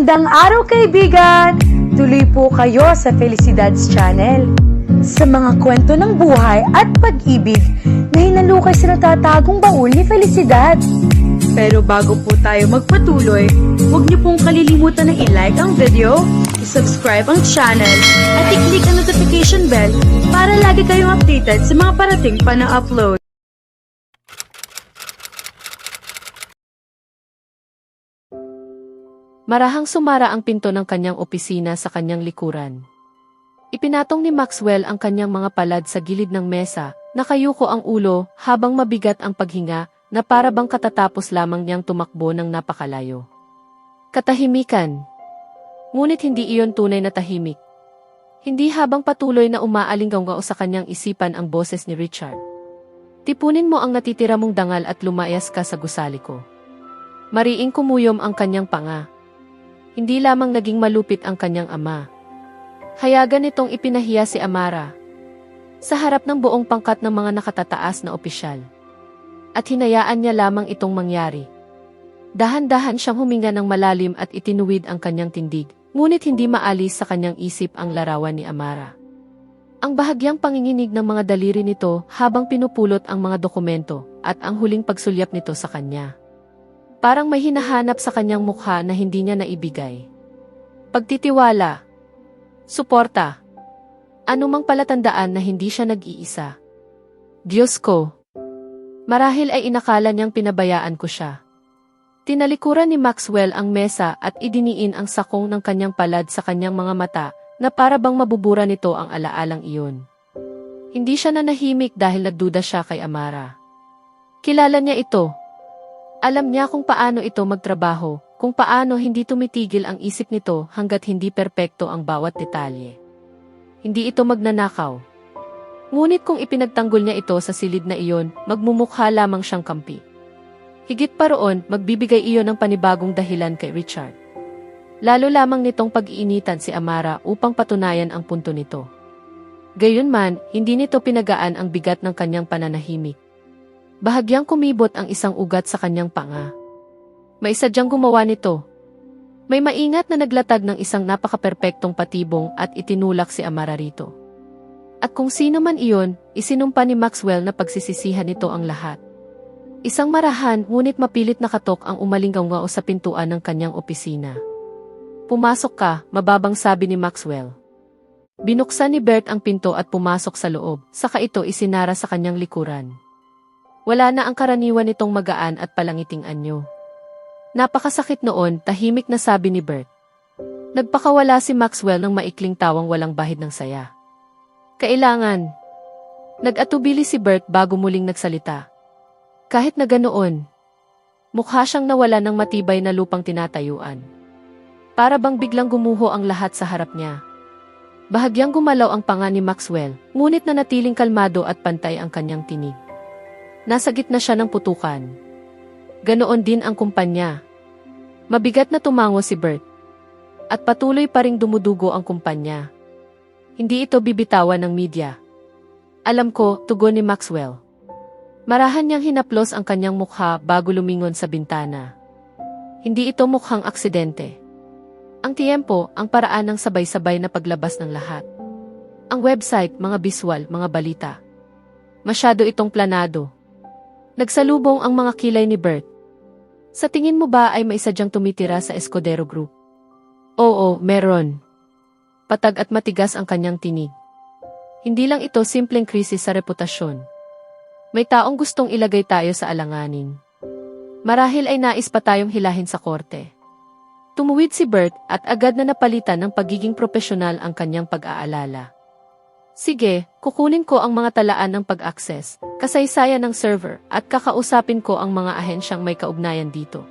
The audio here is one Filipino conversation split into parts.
Magandang araw kaibigan! Tuloy po kayo sa Felicidad's Channel. Sa mga kwento ng buhay at pag-ibig na hinalukay sa natatagong baul ni Felicidad. Pero bago po tayo magpatuloy, huwag niyo pong kalilimutan na i-like ang video, i-subscribe ang channel, at i-click ang notification bell para lagi kayong updated sa mga parating pa na upload. Marahang sumara ang pinto ng kanyang opisina sa kanyang likuran. Ipinatong ni Maxwell ang kanyang mga palad sa gilid ng mesa, nakayuko ang ulo habang mabigat ang paghinga na para bang katatapos lamang niyang tumakbo ng napakalayo. Katahimikan. Ngunit hindi iyon tunay na tahimik. Hindi habang patuloy na umaalingaw sa kanyang isipan ang boses ni Richard. Tipunin mo ang natitira mong dangal at lumayas ka sa gusali ko. Mariing kumuyom ang kanyang panga. Hindi lamang naging malupit ang kanyang ama. Hayagan nitong ipinahiya si Amara sa harap ng buong pangkat ng mga nakatataas na opisyal. At hinayaan niya lamang itong mangyari. Dahan-dahan siyang huminga ng malalim at itinuwid ang kanyang tindig, ngunit hindi maalis sa kanyang isip ang larawan ni Amara. Ang bahagyang panginginig ng mga daliri nito habang pinupulot ang mga dokumento at ang huling pagsulyap nito sa kanya. Parang may hinahanap sa kanyang mukha na hindi niya naibigay. Pagtitiwala. Suporta. Anumang palatandaan na hindi siya nag-iisa. Diyos ko. Marahil ay inakala niyang pinabayaan ko siya. Tinalikuran ni Maxwell ang mesa at idiniin ang sakong ng kanyang palad sa kanyang mga mata na para bang mabubura nito ang alaalang iyon. Hindi siya nanahimik dahil nagduda siya kay Amara. Kilala niya ito. Alam niya kung paano ito magtrabaho, kung paano hindi tumitigil ang isip nito hanggat hindi perpekto ang bawat detalye. Hindi ito magnanakaw. Ngunit kung ipinagtanggol niya ito sa silid na iyon, magmumukha lamang siyang kampi. Higit pa roon, magbibigay iyon ng panibagong dahilan kay Richard. Lalo lamang nitong pag-iinitan si Amara upang patunayan ang punto nito. Gayunman, hindi nito pinagaan ang bigat ng kanyang pananahimik. Bahagyang kumibot ang isang ugat sa kanyang panga. May sadyang gumawa nito. May maingat na naglatag ng isang napakaperpektong patibong at itinulak si Amara rito. At kung sino man iyon, isinumpa ni Maxwell na pagsisisihan nito ang lahat. Isang marahan ngunit mapilit na katok ang umalinggaw sa pintuan ng kanyang opisina. Pumasok ka, mababang sabi ni Maxwell. Binuksan ni Bert ang pinto at pumasok sa loob, saka ito isinara sa kanyang likuran. Wala na ang karaniwan nitong magaan at palangiting anyo. Napakasakit noon, tahimik na sabi ni Bert. Nagpakawala si Maxwell ng maikling tawang walang bahid ng saya. Kailangan. Nag-atubili si Bert bago muling nagsalita. Kahit na ganoon, mukha siyang nawala ng matibay na lupang tinatayuan. Para bang biglang gumuho ang lahat sa harap niya. Bahagyang gumalaw ang panga ni Maxwell, ngunit nanatiling kalmado at pantay ang kanyang tinig. Nasa gitna siya ng putukan. Ganoon din ang kumpanya. Mabigat na tumango si Bert. At patuloy pa ring dumudugo ang kumpanya. Hindi ito bibitawan ng media. Alam ko, tugon ni Maxwell. Marahan niyang hinaplos ang kanyang mukha bago lumingon sa bintana. Hindi ito mukhang aksidente. Ang tiempo, ang paraan ng sabay-sabay na paglabas ng lahat. Ang website, mga biswal, mga balita. Masyado itong planado. Nagsalubong ang mga kilay ni Bert. Sa tingin mo ba ay may sadyang tumitira sa Escudero Group? Oo, meron. Patag at matigas ang kanyang tinig. Hindi lang ito simpleng krisis sa reputasyon. May taong gustong ilagay tayo sa alanganin. Marahil ay nais pa tayong hilahin sa korte. Tumuwid si Bert at agad na napalitan ng pagiging propesyonal ang kanyang pag-aalala. Sige, kukunin ko ang mga talaan ng pag-access, kasaysayan ng server, at kakausapin ko ang mga ahensyang may kaugnayan dito.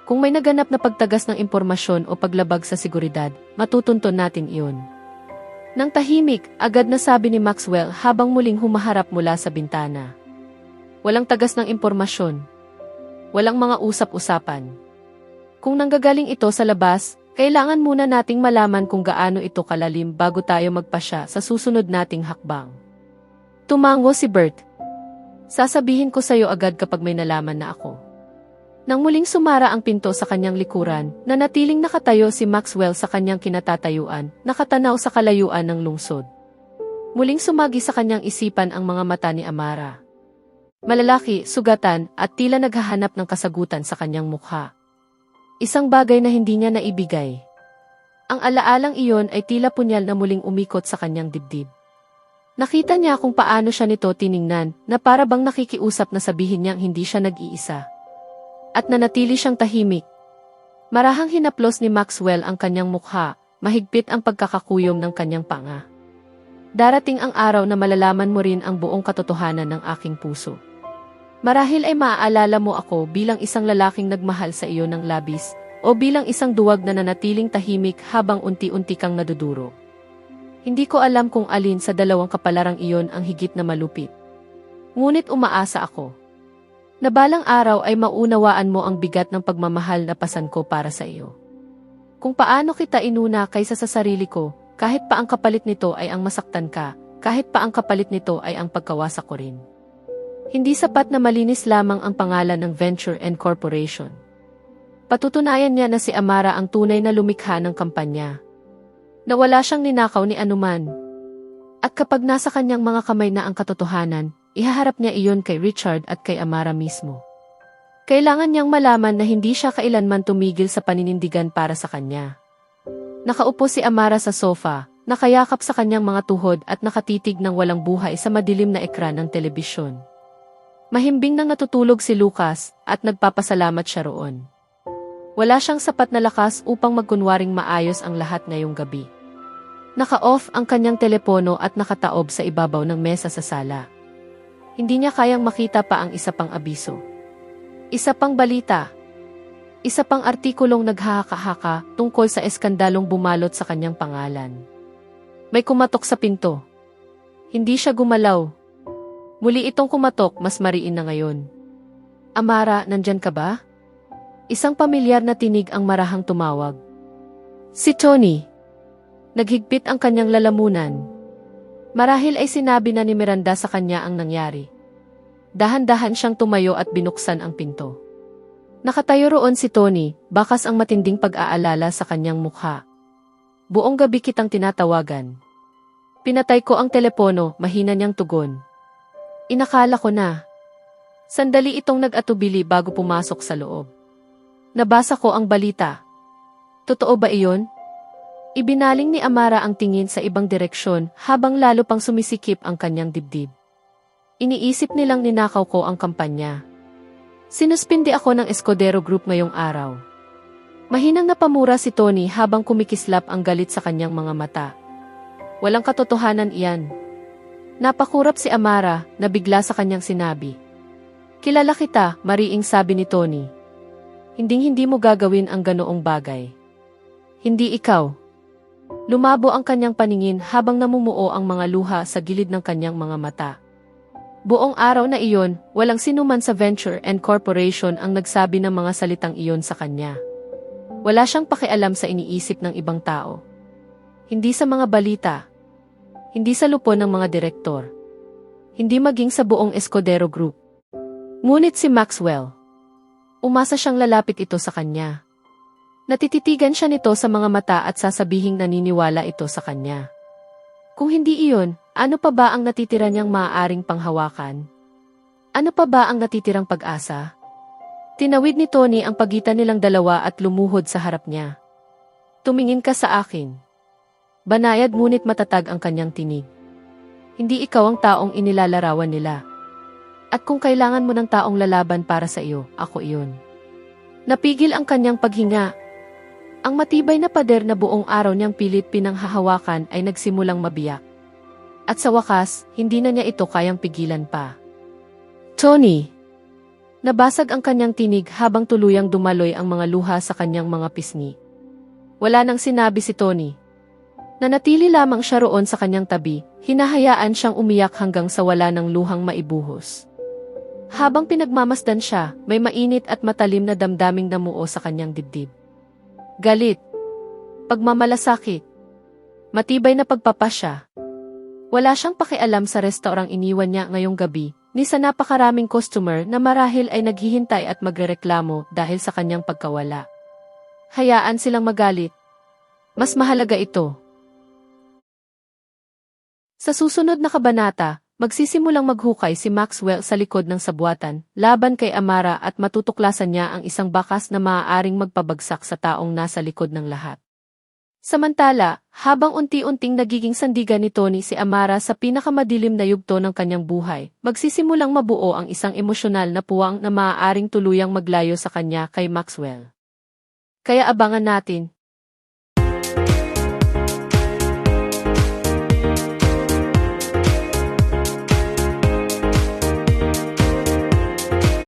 Kung may naganap na pagtagas ng impormasyon o paglabag sa seguridad, matutunton natin iyon. Nang tahimik, agad na sabi ni Maxwell habang muling humaharap mula sa bintana. Walang tagas ng impormasyon. Walang mga usap-usapan. Kung nanggagaling ito sa labas, kailangan muna nating malaman kung gaano ito kalalim bago tayo magpasya sa susunod nating hakbang. Tumango si Bert. Sasabihin ko sa'yo agad kapag may nalaman na ako. Nang muling sumara ang pinto sa kanyang likuran, nanatiling nakatayo si Maxwell sa kanyang kinatatayuan, nakatanaw sa kalayuan ng lungsod. Muling sumagi sa kanyang isipan ang mga mata ni Amara. Malalaki, sugatan, at tila naghahanap ng kasagutan sa kanyang mukha. Isang bagay na hindi niya naibigay. Ang alaalang iyon ay tila punyal na muling umikot sa kanyang dibdib. Nakita niya kung paano siya nito tiningnan, na para bang nakikiusap na sabihin niyang hindi siya nag-iisa. At nanatili siyang tahimik. Marahang hinaplos ni Maxwell ang kanyang mukha, mahigpit ang pagkakakuyom ng kanyang panga. Darating ang araw na malalaman mo rin ang buong katotohanan ng aking puso. Marahil ay maaalala mo ako bilang isang lalaking nagmahal sa iyo ng labis, o bilang isang duwag na nanatiling tahimik habang unti-unti kang naduduro. Hindi ko alam kung alin sa dalawang kapalarang iyon ang higit na malupit. Ngunit umaasa ako na balang araw ay maunawaan mo ang bigat ng pagmamahal na pasan ko para sa iyo. Kung paano kita inuna kaysa sa sarili ko, kahit pa ang kapalit nito ay ang masaktan ka, kahit pa ang kapalit nito ay ang pagkawasak ko rin. Hindi sapat na malinis lamang ang pangalan ng Venture and Corporation. Patutunayan niya na si Amara ang tunay na lumikha ng kampanya. Na wala siyang ninakaw ni anuman. At kapag nasa kanyang mga kamay na ang katotohanan, ihaharap niya iyon kay Richard at kay Amara mismo. Kailangan niyang malaman na hindi siya kailanman tumigil sa paninindigan para sa kanya. Nakaupo si Amara sa sofa, nakayakap sa kanyang mga tuhod at nakatitig ng walang buhay sa madilim na ekran ng telebisyon. Mahimbing nang natutulog si Lucas at nagpapasalamat siya roon. Wala siyang sapat na lakas upang magkunwaring maayos ang lahat ngayong gabi. Naka-off ang kanyang telepono at nakataob sa ibabaw ng mesa sa sala. Hindi niya kayang makita pa ang isa pang abiso. Isa pang balita. Isa pang artikulong naghahaka-haka tungkol sa eskandalong bumalot sa kanyang pangalan. May kumatok sa pinto. Hindi siya gumalaw. Muli itong kumatok, mas mariin na ngayon. Amara, nandyan ka ba? Isang pamilyar na tinig ang marahang tumawag. Si Tony. Naghigpit ang kanyang lalamunan. Marahil ay sinabi na ni Miranda sa kanya ang nangyari. Dahan-dahan siyang tumayo at binuksan ang pinto. Nakatayo roon si Tony, bakas ang matinding pag-aalala sa kanyang mukha. Buong gabi kitang tinatawagan. Pinatay ko ang telepono, mahina niyang tugon. Inakala ko na. Sandali itong nag-atubili bago pumasok sa loob. Nabasa ko ang balita. Totoo ba iyon? Ibinaling ni Amara ang tingin sa ibang direksyon habang lalo pang sumisikip ang kanyang dibdib. Iniisip nilang ninakaw ko ang kampanya. Sinuspindi ako ng Escudero Group ngayong araw. Mahinang napamura si Tony habang kumikislap ang galit sa kanyang mga mata. Walang katotohanan iyan. Napakurap si Amara na bigla sa kanyang sinabi. Kilala kita, mariing sabi ni Tony. Hinding-hindi mo gagawin ang ganoong bagay. Hindi ikaw. Lumabo ang kanyang paningin habang namumuo ang mga luha sa gilid ng kanyang mga mata. Buong araw na iyon, walang sinuman sa Venture and Corporation ang nagsabi ng mga salitang iyon sa kanya. Wala siyang pakialam sa iniisip ng ibang tao. Hindi sa mga balita. Hindi sa lupon ng mga direktor. Hindi maging sa buong Escudero Group. Ngunit si Maxwell. Umasa siyang lalapit ito sa kanya. Natititigan siya nito sa mga mata at sasabihing naniniwala ito sa kanya. Kung hindi iyon, ano pa ba ang natitira niyang maaaring panghawakan? Ano pa ba ang natitirang pag-asa? Tinawid ni Tony ang pagitan nilang dalawa at lumuhod sa harap niya. Tumingin ka sa akin. Banayad ngunit matatag ang kanyang tinig. Hindi ikaw ang taong inilalarawan nila. At kung kailangan mo ng taong lalaban para sa iyo, ako iyon. Napigil ang kanyang paghinga. Ang matibay na pader na buong araw niyang pilit pinanghahawakan ay nagsimulang mabiyak. At sa wakas, hindi na niya ito kayang pigilan pa. Tony! Nabasag ang kanyang tinig habang tuluyang dumaloy ang mga luha sa kanyang mga pisngi. Wala nang sinabi si Tony. Nanatili lamang siya roon sa kanyang tabi, hinahayaan siyang umiyak hanggang sa wala ng luhang maibuhos. Habang pinagmamasdan siya, may mainit at matalim na damdaming namuo sa kanyang dibdib. Galit. Pagmamalasakit. Matibay na pagpapasya. Wala siyang pakialam sa restaurang iniwan niya ngayong gabi, ni sa napakaraming customer na marahil ay naghihintay at magrereklamo dahil sa kanyang pagkawala. Hayaan silang magalit. Mas mahalaga ito. Sa susunod na kabanata, magsisimulang maghukay si Maxwell sa likod ng sabwatan, laban kay Amara at matutuklasan niya ang isang bakas na maaaring magpabagsak sa taong nasa likod ng lahat. Samantala, habang unti-unting nagiging sandigan ni Tony si Amara sa pinakamadilim na yugto ng kanyang buhay, magsisimulang mabuo ang isang emosyonal na puwang na maaaring tuluyang maglayo sa kanya kay Maxwell. Kaya abangan natin,